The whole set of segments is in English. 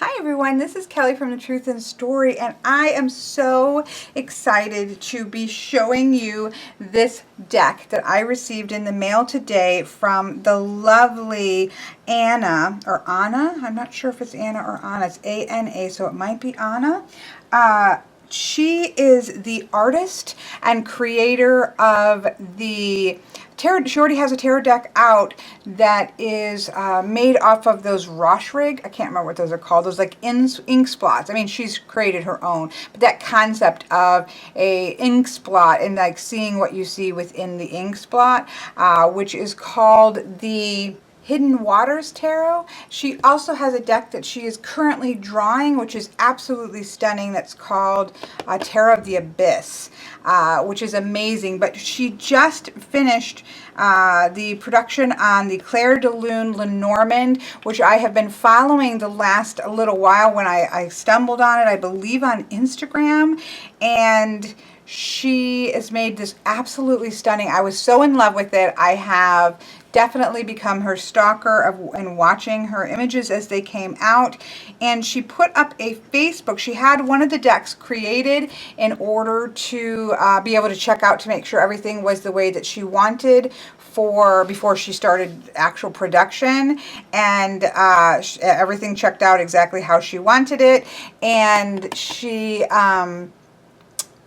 Hi everyone, this is Kelly from The Truth in Story, and I am so excited to be showing you this deck that I received in the mail today from the lovely Anna, or Anna. I'm not sure if it's Anna or Anna. It's A-N-A, so it might be Anna. She is the artist and creator of the tarot. She already has a tarot deck out that is made off of those Roshrig. I can't remember what those are called. Those like ink spots. I mean, she's created her own. But that concept of a ink spot and like seeing what you see within the ink spot, which is called the Hidden Waters Tarot. She also has a deck that she is currently drawing, which is absolutely stunning. That's called Tarot of the Abyss, which is amazing. But she just finished the production on the Clair de Lune Lenormand, which I have been following the last little while when I stumbled on it, I believe on Instagram. And she has made this absolutely stunning. I was so in love with it. I have definitely become her stalker and watching her images as they came out. And she put up a Facebook. She had one of the decks created in order to be able to check out to make sure everything was the way that she wanted before she started actual production, and everything checked out exactly how she wanted it. And she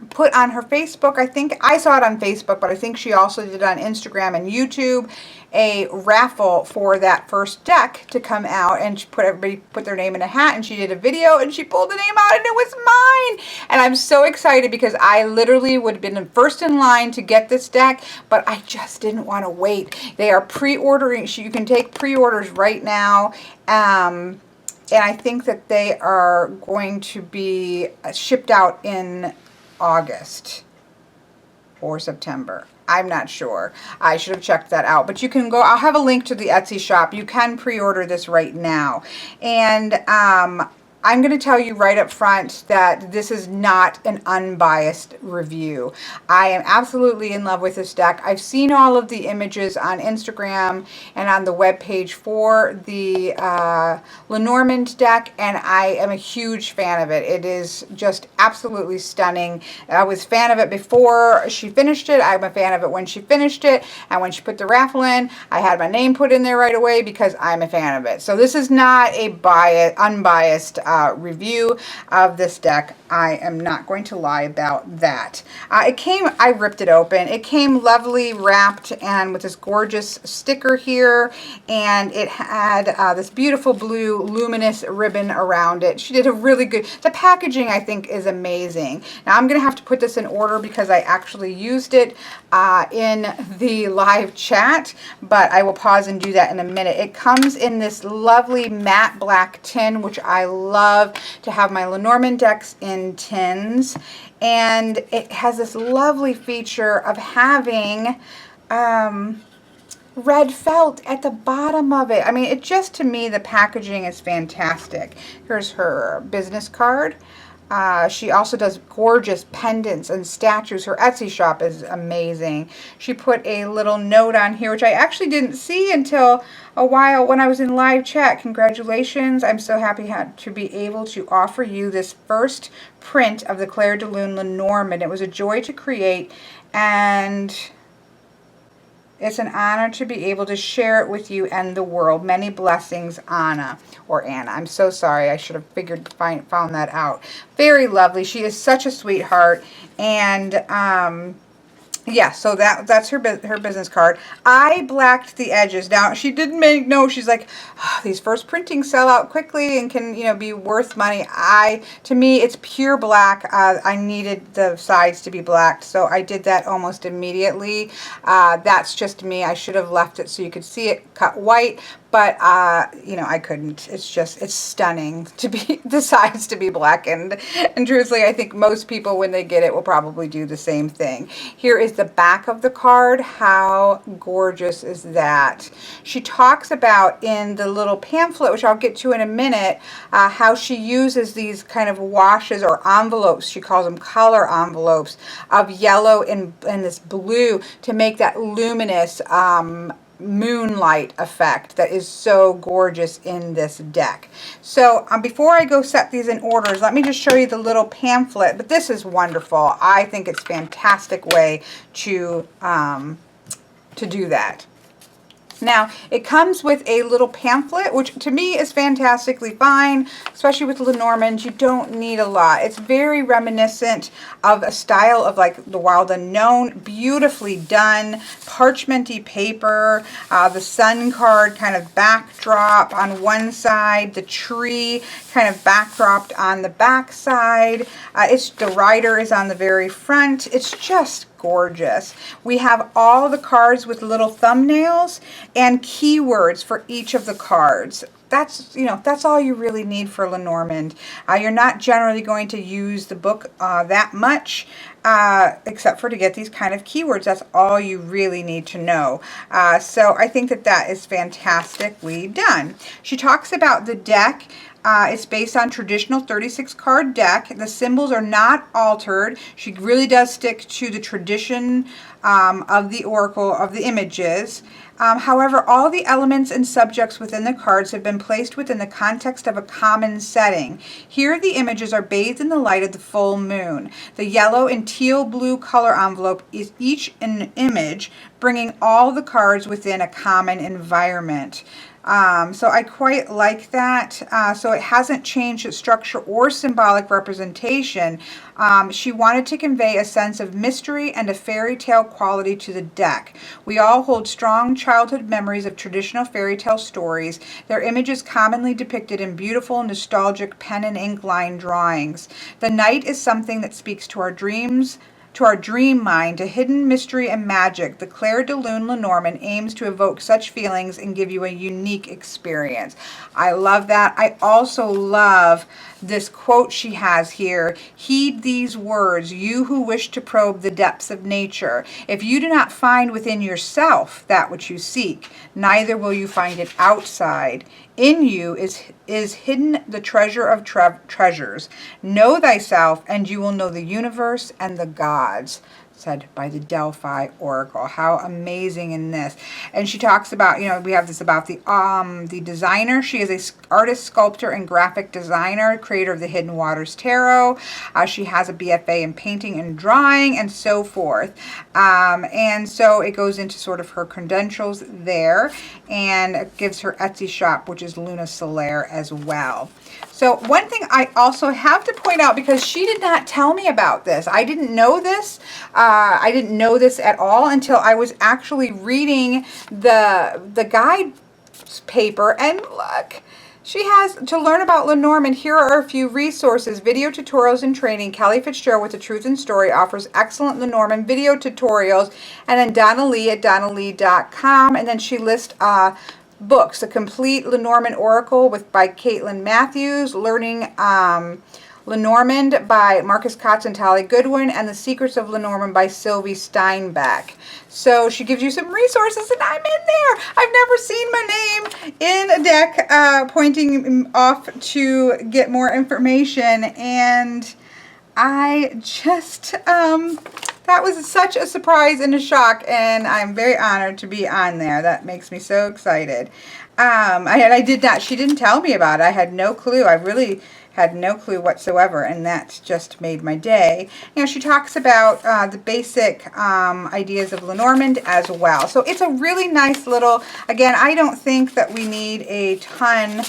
put on her Facebook, I think I saw it on Facebook, but I think she also did it on Instagram and YouTube, a raffle for that first deck to come out, and she everybody put their name in a hat, and she did a video and she pulled the name out and it was mine. And I'm so excited because I literally would have been first in line to get this deck, but I just didn't want to wait. They are pre-ordering. You can take pre-orders right now. And I think that they are going to be shipped out in August or September. I'm not sure. I should have checked that out. But you can go, I'll have a link to the Etsy shop. You can pre-order this right now. And I'm going to tell you right up front that this is not an unbiased review. I am absolutely in love with this deck. I've seen all of the images on Instagram and on the webpage for the Lenormand deck, and I am a huge fan of it. It is just absolutely stunning. I was a fan of it before she finished it. I'm a fan of it when she finished it, and when she put the raffle in, I had my name put in there right away because I'm a fan of it. So this is not a unbiased review of this deck. I am not going to lie about that. I ripped it open. It came lovely wrapped and with this gorgeous sticker here, and it had this beautiful blue luminous ribbon around it. She did a really good, the packaging I think is amazing. Now I'm gonna have to put this in order because I actually used it in the live chat, but I will pause and do that in a minute. It comes in this lovely matte black tin, which I love to have my Lenormand decks in tins, and it has this lovely feature of having red felt at the bottom of it. I mean, it just, to me, the packaging is fantastic. Here's her business card. She also does gorgeous pendants and statues. Her Etsy shop is amazing. She put a little note on here, which I actually didn't see until a while when I was in live chat. Congratulations. I'm so happy to be able to offer you this first print of the Clair de Lune Lenormand. It was a joy to create, and it's an honor to be able to share it with you and the world. Many blessings, Anna, or Anna. I'm so sorry. I should have found that out. Very lovely. She is such a sweetheart. And yeah, so that's her business card. I blacked the edges. Now, she didn't make note. She's like, oh, these first printings sell out quickly and can, you know, be worth money. To me, it's pure black. I needed the sides to be blacked, so I did that almost immediately. That's just me. I should have left it so you could see it cut white, but you know, I couldn't. It's stunning to be the sides to be blackened. And truthfully, I think most people, when they get it, will probably do the same thing. Here is the back of the card. How gorgeous is that? She talks about in the little pamphlet, which I'll get to in a minute, how she uses these kind of washes or envelopes. She calls them color envelopes of yellow and this blue to make that luminous moonlight effect that is so gorgeous in this deck. So before I go set these in orders, let me just show you the little pamphlet. But this is wonderful. I think it's a fantastic way to do that. Now, it comes with a little pamphlet, which to me is fantastically fine, especially with Lenormand. You don't need a lot. It's very reminiscent of a style of like the Wild Unknown, beautifully done, parchmenty paper, the sun card kind of backdrop on one side, the tree kind of backdropped on the back side. The rider is on the very front. It's just gorgeous. We have all the cards with little thumbnails and keywords for each of the cards. That's, you know, that's all you really need for Lenormand. You're not generally going to use the book that much, except for to get these kind of keywords. That's all you really need to know. So I think that that is fantastically done. She talks about the deck. It's based on traditional 36 card deck. The symbols are not altered. She really does stick to the tradition of the oracle, of the images. However, all the elements and subjects within the cards have been placed within the context of a common setting. Here the images are bathed in the light of the full moon. The yellow and teal blue color envelope is each an image, bringing all the cards within a common environment. So I quite like that. So it hasn't changed its structure or symbolic representation. She wanted to convey a sense of mystery and a fairy tale quality to the deck. We all hold strong childhood memories of traditional fairy tale stories, their images commonly depicted in beautiful, nostalgic pen and ink line drawings. The night is something that speaks to our dreams, to our dream mind, to hidden mystery and magic. The Clair de Lune Lenormand aims to evoke such feelings and give you a unique experience. I love that. I also love this quote she has here. Heed these words, you who wish to probe the depths of nature. If you do not find within yourself that which you seek, neither will you find it outside. In you is hidden the treasure of treasures. Know thyself, and you will know the universe and the gods, said by the Delphi Oracle. How amazing in this. And she talks about, you know, we have this about the designer. She is a artist, sculptor, and graphic designer, creator of the Hidden Waters Tarot. She has a BFA in painting and drawing and so forth. And so it goes into sort of her credentials there, and it gives her Etsy shop, which is Luna Solaire as well. So one thing I also have to point out, because she did not tell me about this. I didn't know this. I didn't know this at all until I was actually reading the guide paper. And look, she has, to learn about Lenormand, here are a few resources, video tutorials and training. Kelly Fitzgerald with The Truth and Story offers excellent Lenormand video tutorials. And then Donna Lee at donnalee.com. And then she lists books, The Complete Lenormand Oracle by Caitlin Matthews, Learning Lenormand by Marcus Kotz and Tali Goodwin, and The Secrets of Lenormand by Sylvie Steinbeck. So she gives you some resources, and I'm in there. I've never seen my name in a deck pointing off to get more information, and I just, that was such a surprise and a shock, and I'm very honored to be on there. That makes me so excited. I did not, she didn't tell me about it. I had no clue. I really had no clue whatsoever, and that just made my day. You know, she talks about the basic ideas of Lenormand as well. So it's a really nice little, again, I don't think that we need a ton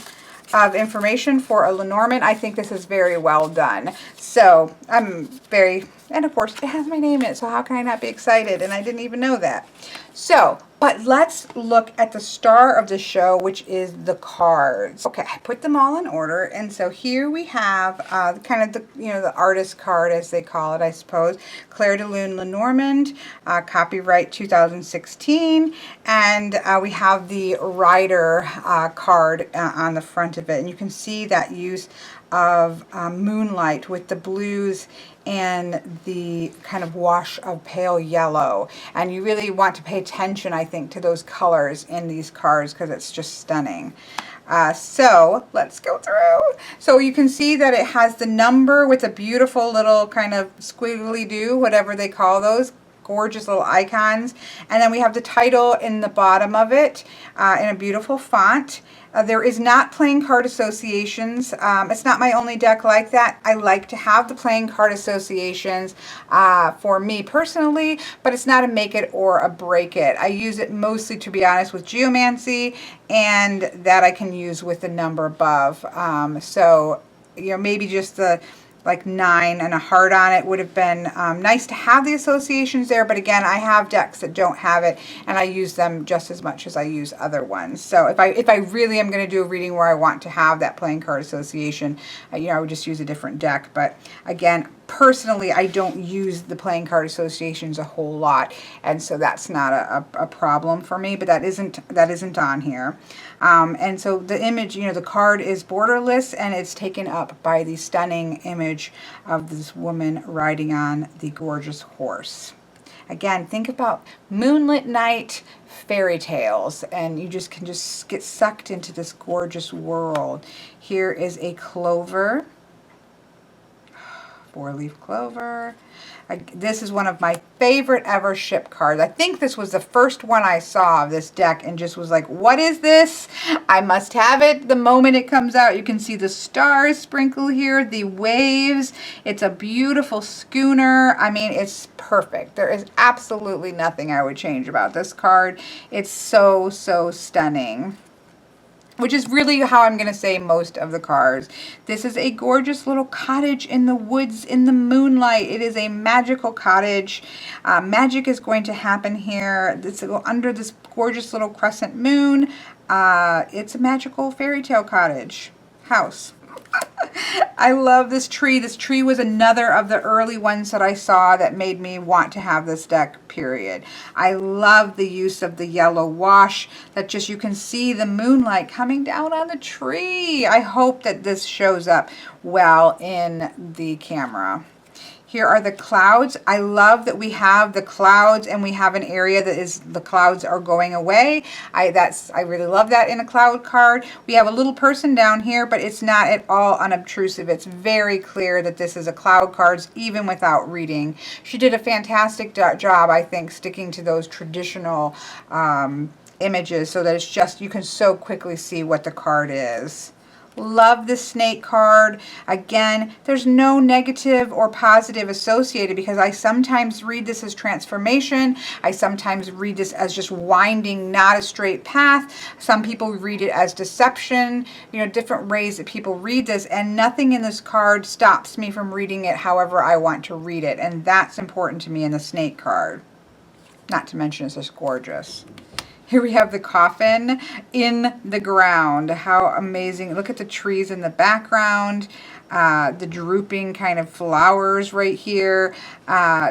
of information for a Lenormand. I think this is very well done. So I'm very, and of course it has my name in it, so how can I not be excited? And I didn't even know that. So, but let's look at the star of the show, which is the cards. Okay, I put them all in order, and so here we have kind of the, you know, the artist card, as they call it, I suppose. Clair de Lune Lenormand, copyright 2016, and we have the rider card on the front of it, and you can see that use of moonlight with the blues and the kind of wash of pale yellow. And you really want to pay attention, I think, to those colors in these cards, because it's just stunning. So let's go through. So you can see that it has the number with a beautiful little kind of squiggly do, whatever they call those. gorgeous little icons. And then we have the title in the bottom of it in a beautiful font. There is not playing card associations. It's not my only deck like that. I like to have the playing card associations for me personally, but it's not a make it or a break it. I use it mostly, to be honest, with Geomancy, and that I can use with the number above. So, you know, maybe just the like 9 and a heart on it would have been nice to have the associations there, but again, I have decks that don't have it, and I use them just as much as I use other ones. So if I really am going to do a reading where I want to have that playing card association, you know, I would just use a different deck. But again, personally, I don't use the playing card associations a whole lot, and so that's not a problem for me, but that isn't on here. And so the image, you know, the card is borderless, and it's taken up by the stunning image of this woman riding on the gorgeous horse. Again, think about moonlit night fairy tales, and you just can just get sucked into this gorgeous world. Here is a clover. 4-leaf clover. This is one of my favorite ever ship cards. I think this was the first one I saw of this deck and just was like, what is this? I must have it the moment it comes out. You can see the stars sprinkle here, the waves. It's a beautiful schooner. I mean, it's perfect. There is absolutely nothing I would change about this card. It's so, so stunning, which is really how I'm going to say most of the cards. This is a gorgeous little cottage in the woods in the moonlight. It is a magical cottage. Magic is going to happen here. This will go under this gorgeous little crescent moon. It's a magical fairy tale cottage house. I love this tree. This tree was another of the early ones that I saw that made me want to have this deck, period. I love the use of the yellow wash that just, you can see the moonlight coming down on the tree. I hope that this shows up well in the camera. Here are the clouds. I love that we have the clouds and we have an area that is, the clouds are going away. I really love that in a cloud card. We have a little person down here, but it's not at all unobtrusive. It's very clear that this is a cloud card, even without reading. She did a fantastic job, I think, sticking to those traditional images so that it's just, you can so quickly see what the card is. Love the snake card. Again, there's no negative or positive associated because I sometimes read this as transformation. I sometimes read this as just winding, not a straight path. Some people read it as deception. You know, different ways that people read this, and nothing in this card stops me from reading it however I want to read it, and that's important to me in the snake card. Not to mention it's just gorgeous. Here we have the coffin in the ground. How amazing. Look at the trees in the background, the drooping kind of flowers right here.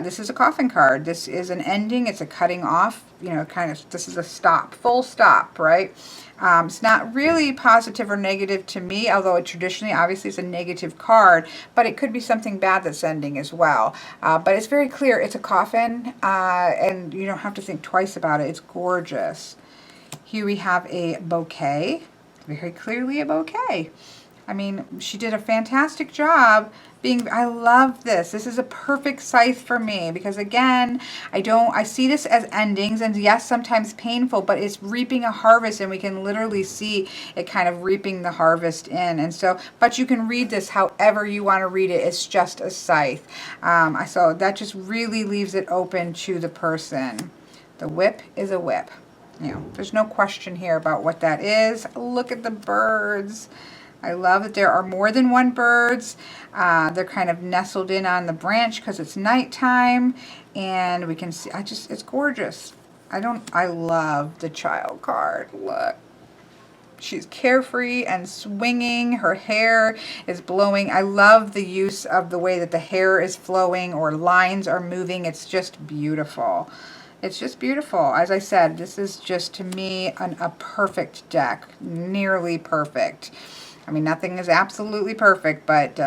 This is a coffin card. This is an ending. It's a cutting off, you know, kind of, this is a stop, full stop, right? It's not really positive or negative to me, although it traditionally, obviously, it's a negative card, but it could be something bad that's ending as well. But it's very clear it's a coffin, and you don't have to think twice about it. It's gorgeous. Here we have a bouquet, very clearly a bouquet. I mean, she did a fantastic job being, I love this. This is a perfect scythe for me because again, I see this as endings, and yes, sometimes painful, but it's reaping a harvest, and we can literally see it kind of reaping the harvest in. And so, but you can read this however you want to read it. It's just a scythe. So that just really leaves it open to the person. The whip is a whip. You know, there's no question here about what that is. Look at the birds. I love that there are more than one birds. They're kind of nestled in on the branch because it's nighttime, and we can see, it's gorgeous. I love the child card. Look. She's carefree and swinging. Her hair is blowing. I love the use of the way that the hair is flowing or lines are moving. It's just beautiful. It's just beautiful. As I said, this is just, to me, a perfect deck. Nearly perfect. I mean, nothing is absolutely perfect, but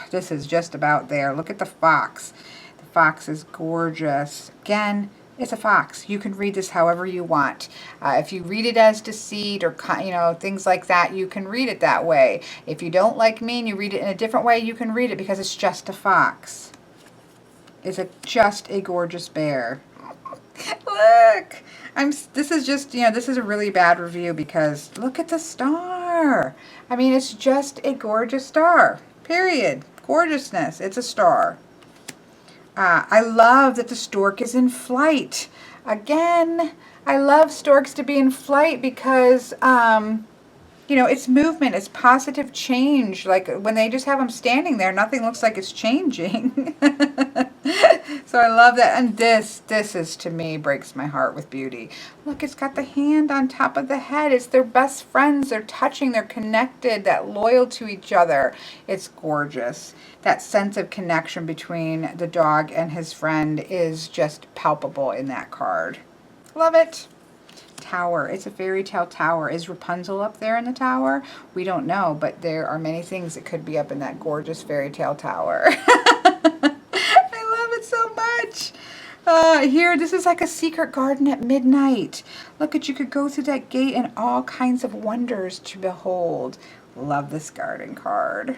this is just about there. Look at the fox. The fox is gorgeous. Again, it's a fox. You can read this however you want. If you read it as deceit or, you know, things like that, you can read it that way. If you don't like me and you read it in a different way, you can read it because it's just a fox. It's just a gorgeous bear. Look, this is just, this is a really bad review because look at the star. I mean, it's just a gorgeous star, period. Gorgeousness, it's a star. I love that the stork is in flight. Again, I love storks to be in flight because, it's movement, it's positive change. Like when they just have them standing there, nothing looks like it's changing. So I love that. And this is, to me, breaks my heart with beauty. Look, it's got the hand on top of the head. It's their best friends. They're touching, they're connected, that loyal to each other. It's gorgeous. That sense of connection between the dog and his friend is just palpable in that card. Love it. Tower. It's a fairy tale tower. Is Rapunzel up there in the tower? We don't know, but there are many things that could be up in that gorgeous fairy tale tower. I love it so much. Here, this is like a secret garden at midnight. Look at, you could go through that gate and all kinds of wonders to behold. Love this garden card.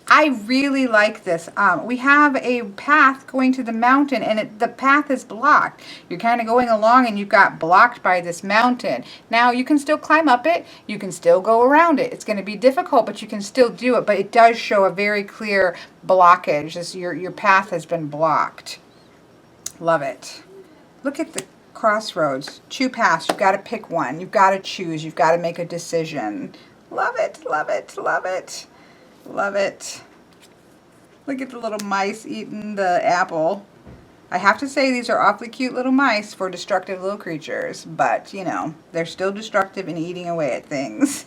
I really like this. We have a path going to the mountain, and the path is blocked. You're kind of going along and you've got blocked by this mountain. Now you can still climb up it. You can still go around it. It's going to be difficult, but you can still do it. But it does show a very clear blockage. Your path has been blocked. Love it. Look at the crossroads. Two paths. You've got to pick one. You've got to choose. You've got to make a decision. Love it. Love it. Love it. Love it. Look at the little mice eating the apple. I have to say, these are awfully cute little mice for destructive little creatures, but, they're still destructive and eating away at things.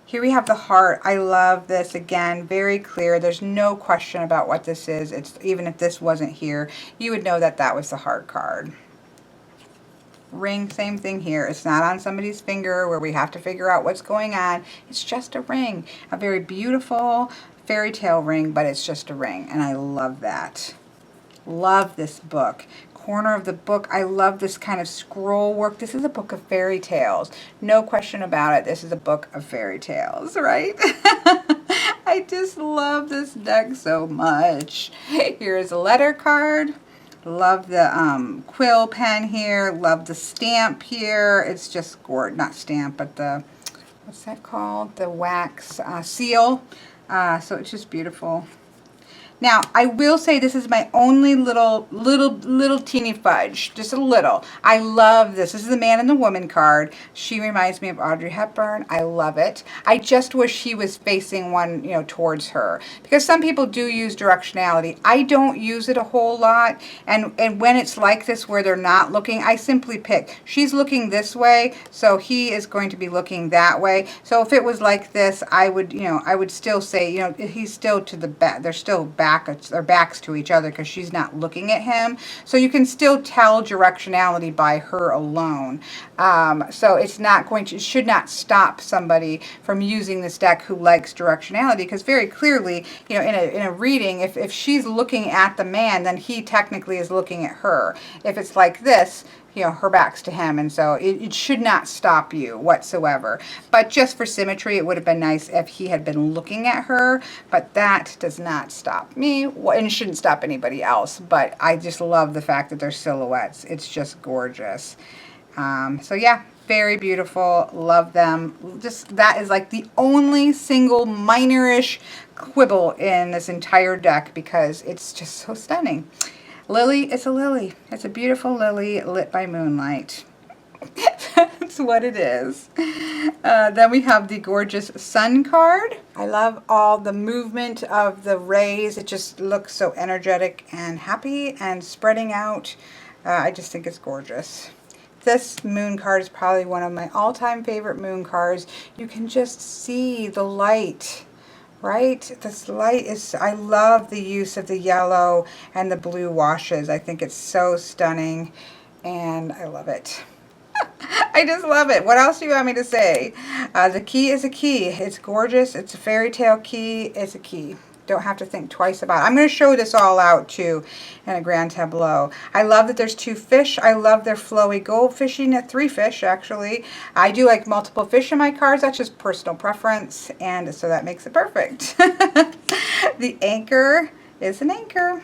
Here we have the heart. I love this. Again, very clear. There's no question about what this is. Even if this wasn't here, you would know that that was the heart card. Ring, same thing here. It's not on somebody's finger where we have to figure out what's going on. It's just a ring. A very beautiful fairy tale ring, but it's just a ring. And I love that. Love this book. Corner of the book, I love this kind of scroll work. This is a book of fairy tales. No question about it. This is a book of fairy tales, right? I just love this deck so much. Here's a letter card. Love the quill pen here. Love the stamp here. It's just gorgeous. Not stamp, but the, what's that called? The wax seal. So it's just beautiful. Now, I will say this is my only little teeny fudge. Just a little. I love this. This is the man and the woman card. She reminds me of Audrey Hepburn. I love it. I just wish he was facing one, towards her. Because some people do use directionality. I don't use it a whole lot. And when it's like this where they're not looking, I simply pick. She's looking this way, so he is going to be looking that way. So if it was like this, I would still say, he's still to the back. They're still back. Their backs to each other because she's not looking at him. So you can still tell directionality by her alone. So it's not going to, it should not stop somebody from using this deck who likes directionality, because very clearly, in a reading, if she's looking at the man, then he technically is looking at her. If it's like this, her back's to him, and so it should not stop you whatsoever. But just for symmetry, it would have been nice if he had been looking at her, but that does not stop me, and it shouldn't stop anybody else. But I just love the fact that they're silhouettes. It's just gorgeous. So yeah, very beautiful. Love them. Just, that is like the only single minor-ish quibble in this entire deck, because it's just so stunning. Lily, it's a lily. It's a beautiful lily lit by moonlight. That's what it is. Then we have the gorgeous sun card. I love all the movement of the rays. It just looks so energetic and happy and spreading out. I just think it's gorgeous. This moon card is probably one of my all-time favorite moon cards. You can just see the light. Right? This light is, I love the use of the yellow and the blue washes. I think it's so stunning, and I love it. I just love it. What else do you want me to say? The key is a key. It's gorgeous. It's a fairy tale key. It's a key. Don't have to think twice about it. I'm going to show this all out too in a grand tableau. I love that there's two fish. I love their flowy goldfishy, 3 fish actually. I do like multiple fish in my cards. That's just personal preference, and so that makes it perfect. The anchor is an anchor.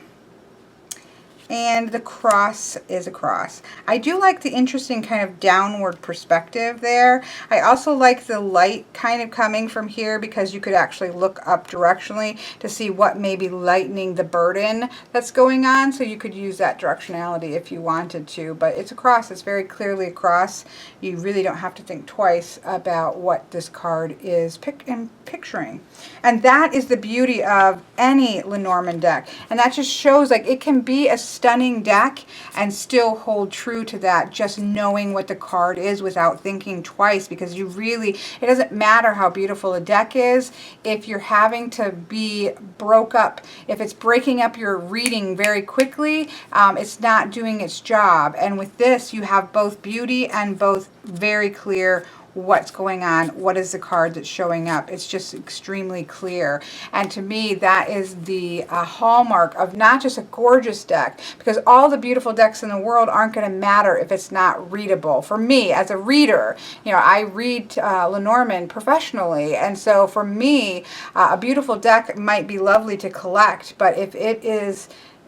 and the cross is a cross. I do like the interesting kind of downward perspective there. I also like the light kind of coming from here because you could actually look up directionally to see what may be lightening the burden that's going on. So you could use that directionality if you wanted to, but it's a cross. It's very clearly a cross. You really don't have to think twice about what this card is picturing. And that is the beauty of any Lenormand deck. And that just shows like it can be a stunning deck and still hold true to that, just knowing what the card is without thinking twice, because you really, it doesn't matter how beautiful a deck is if you're having to be broke up, if it's breaking up your reading very quickly, it's not doing its job. And with this, you have both beauty and both very clear what's going on, what is the card that's showing up. It's just extremely clear. And to me, that is the hallmark of not just a gorgeous deck, because all the beautiful decks in the world aren't going to matter if it's not readable. For me, as a reader, you know, I read Lenormand professionally, and so for me, a beautiful deck might be lovely to collect, but if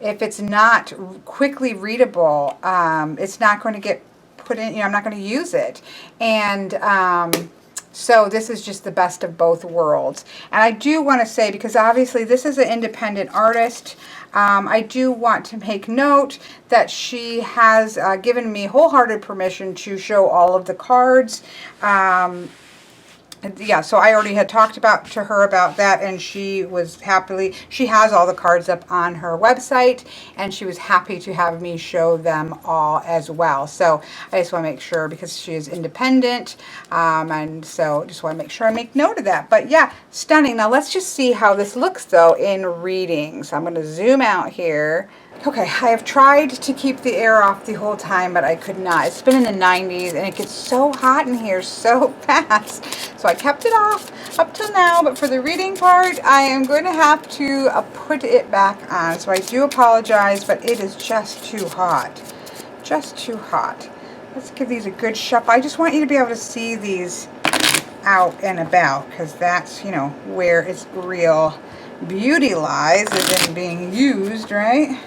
it's not quickly readable, it's not going to get put in, you know, I'm not going to use it. And so this is just the best of both worlds. And I do want to say, because obviously this is an independent artist, I do want to make note that she has given me wholehearted permission to show all of the cards. Yeah, so I already had talked to her about that, and she was she has all the cards up on her website, and she was happy to have me show them all as well. So I just want to make sure, because she is independent, and so just want to make sure I make note of that. But yeah, stunning. Now let's just see how this looks though in reading. So I'm going to zoom out here. Okay, I have tried to keep the air off the whole time, but I could not. It's been in the 90s, and it gets so hot in here so fast. So I kept it off up till now, but for the reading part, I am going to have to put it back on. So I do apologize, but it is just too hot. Just too hot. Let's give these a good shuffle. I just want you to be able to see these out and about, because that's, you know, where its real beauty lies, is in being used, right?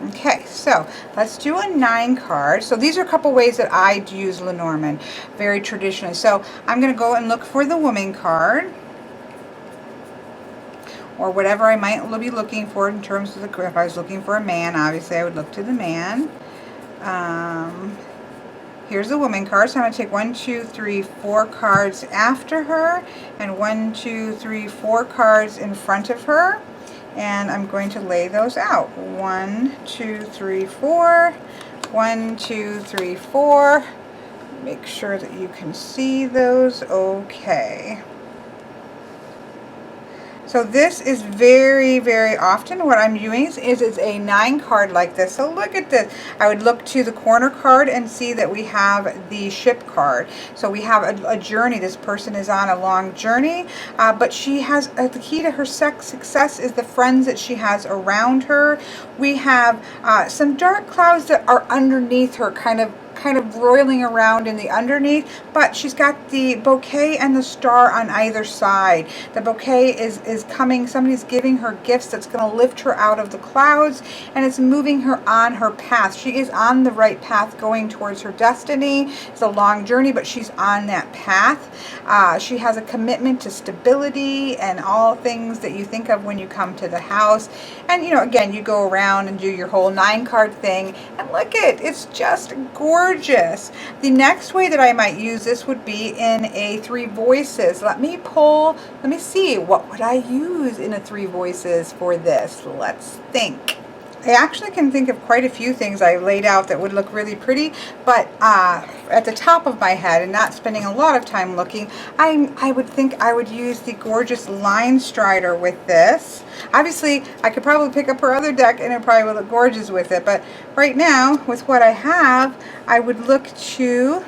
Okay, so let's do a 9 card. So these are a couple ways that I use Lenormand, very traditionally. So I'm going to go and look for the woman card, or whatever I might be looking for in terms of if I was looking for a man, obviously I would look to the man. Here's the woman card, so I'm going to take 1, 2, 3, 4 cards after her, and 1, 2, 3, 4 cards in front of her. And I'm going to lay those out. 1, 2, 3, 4. 1, 2, 3, 4. Make sure that you can see those okay. So this is very, very often what I'm doing is a 9 card like this. So look at this. I would look to the corner card and see that we have the ship card. So we have a journey. This person is on a long journey, but she has the key to her success is the friends that she has around her. We have some dark clouds that are underneath her, kind of roiling around in the underneath, but she's got the bouquet and the star on either side. The bouquet is coming, somebody's giving her gifts that's going to lift her out of the clouds, and it's moving her on her path. She is on the right path going towards her destiny. It's a long journey, but she's on that path. She has a commitment to stability and all things that you think of when you come to the house. And, you know, again, you go around and do your whole 9 card thing, and look it's just gorgeous. The next way that I might use this would be in a 3 voices. Let me see, what would I use in a 3 voices for this? Let's think. I actually can think of quite a few things I laid out that would look really pretty, but at the top of my head, and not spending a lot of time looking, I would think I would use the gorgeous Line Strider with this. Obviously, I could probably pick up her other deck and it probably would look gorgeous with it, but right now, with what I have, I would look to,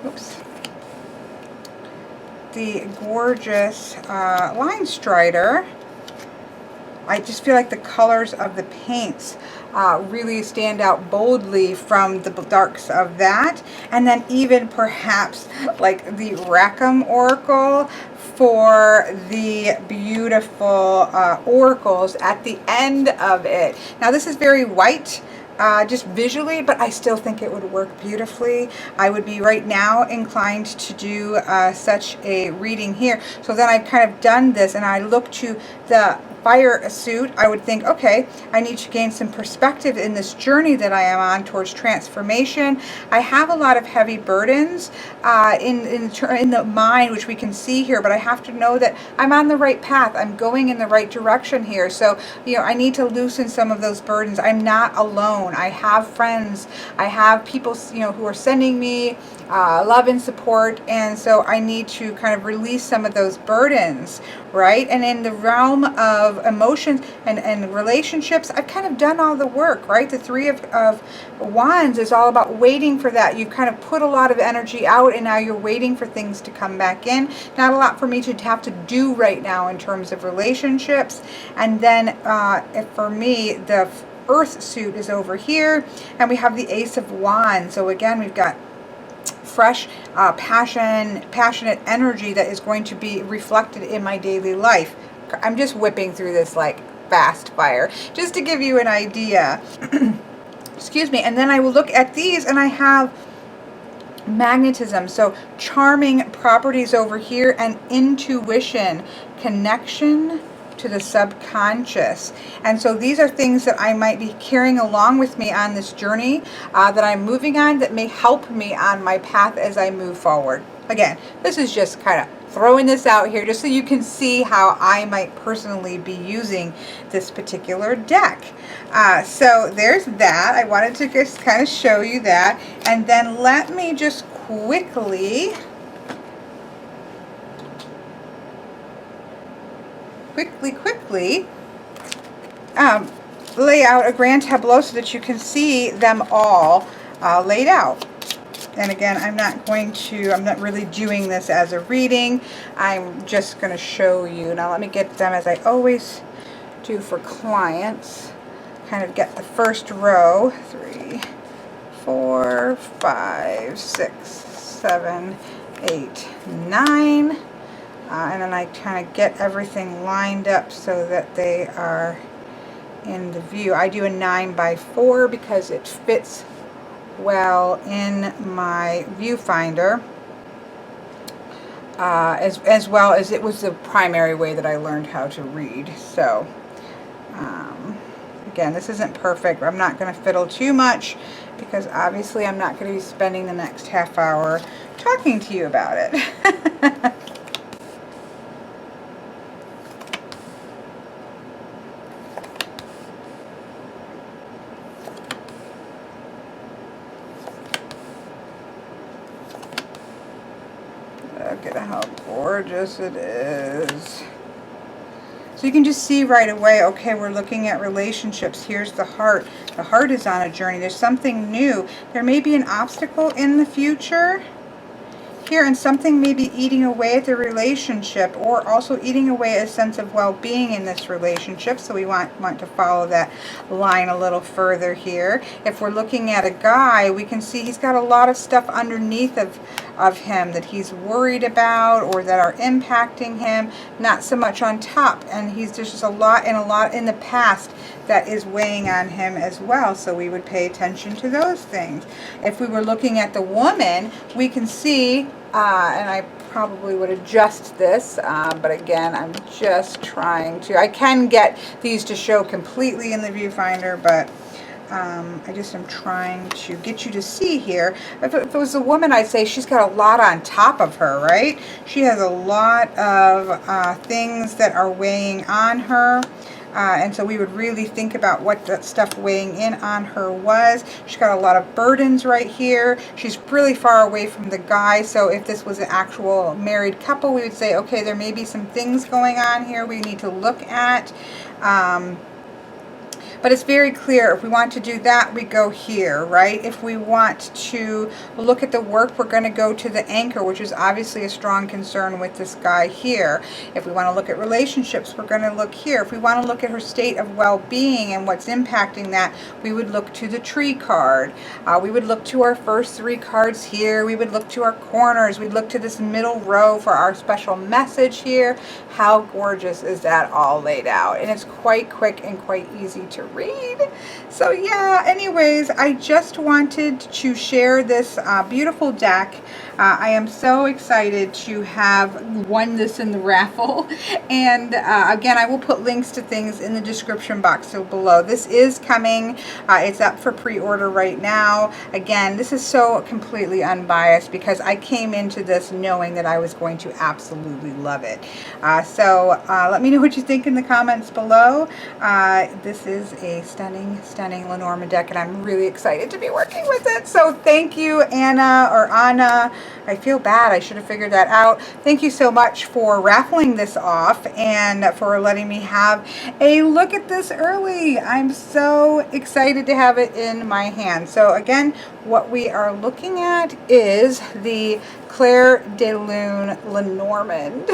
oops, the gorgeous line strider. I just feel like the colors of the paints really stand out boldly from the darks of that. And then even perhaps like the Rackham Oracle for the beautiful oracles at the end of it. Now this is very white, just visually, but I still think it would work beautifully. I would be right now inclined to do such a reading here. So then I've kind of done this and I look to the fire suit. I would think, okay, I need to gain some perspective in this journey that I am on towards transformation. I have a lot of heavy burdens in the mind, which we can see here, but I have to know that I'm on the right path. I'm going in the right direction here. So, you know, I need to loosen some of those burdens. I'm not alone. I have friends. I have people, you know, who are sending me love and support, and so I need to kind of release some of those burdens, right? And in the realm of emotions and relationships, I've kind of done all the work, right? The Three of Wands is all about waiting for that. You've kind of put a lot of energy out and now you're waiting for things to come back in. Not a lot for me to have to do right now in terms of relationships. And then for me, the Earth suit is over here, and we have the Ace of Wands. So again, we've got fresh passionate energy that is going to be reflected in my daily life. I'm just whipping through this like fast fire just to give you an idea. Excuse me. And then I will look at these and I have magnetism, so charming properties over here, and intuition, connection to the subconscious. And so these are things that I might be carrying along with me on this journey that I'm moving on, that may help me on my path as I move forward. Again, this is just kind of throwing this out here just so you can see how I might personally be using this particular deck. So there's that. I wanted to just kind of show you that. And then let me just quickly lay out a grand tableau so that you can see them all laid out. And again, I'm not really doing this as a reading. I'm just going to show you. Now let me get them, as I always do for clients. Kind of get the first row, 3, 4, 5, 6, 7, 8, 9. And then I kind of get everything lined up so that they are in the view. I do a 9x4 because it fits well in my viewfinder, as well as it was the primary way that I learned how to read. So again, this isn't perfect. I'm not going to fiddle too much because obviously I'm not going to be spending the next half hour talking to you about it. Look at how gorgeous it is. So you can just see right away, okay, we're looking at relationships. Here's the heart. The heart is on a journey. There's something new. There may be an obstacle in the future here, and something may be eating away at the relationship, or also eating away a sense of well-being in this relationship. So we want to follow that line a little further here. If we're looking at a guy, we can see he's got a lot of stuff underneath of him that he's worried about or that are impacting him, not so much on top. And there's just a lot in the past that is weighing on him as well. So we would pay attention to those things. If we were looking at the woman, we can see, and I probably would adjust this, but again, I'm just trying to, I can get these to show completely in the viewfinder, but I just am trying to get you to see here. If it was a woman, I'd say she's got a lot on top of her, right? She has a lot of things that are weighing on her. And so we would really think about what that stuff weighing in on her was. She's got a lot of burdens right here. She's really far away from the guy. So if this was an actual married couple, we would say, okay, there may be some things going on here we need to look at. But it's very clear. If we want to do that, we go here, right? If we want to look at the work, we're going to go to the anchor, which is obviously a strong concern with this guy here. If we want to look at relationships, we're going to look here. If we want to look at her state of well-being and what's impacting that, we would look to the tree card. We would look to our first 3 cards here. We would look to our corners. We'd look to this middle row for our special message here. How gorgeous is that all laid out? And it's quite quick and quite easy to read. So yeah, anyways, I just wanted to share this beautiful deck. I am so excited to have won this in the raffle. And again, I will put links to things in the description box below. This is coming. It's up for pre-order right now. Again, this is so completely unbiased because I came into this knowing that I was going to absolutely love it. So let me know what you think in the comments below. This is a stunning, stunning Lenormand deck, and I'm really excited to be working with it. So thank you, Anna, or Anna. I feel bad. I should have figured that out. Thank you so much for raffling this off and for letting me have a look at this early. I'm so excited to have it in my hand. So again, what we are looking at is the Clair de Lune Lenormand.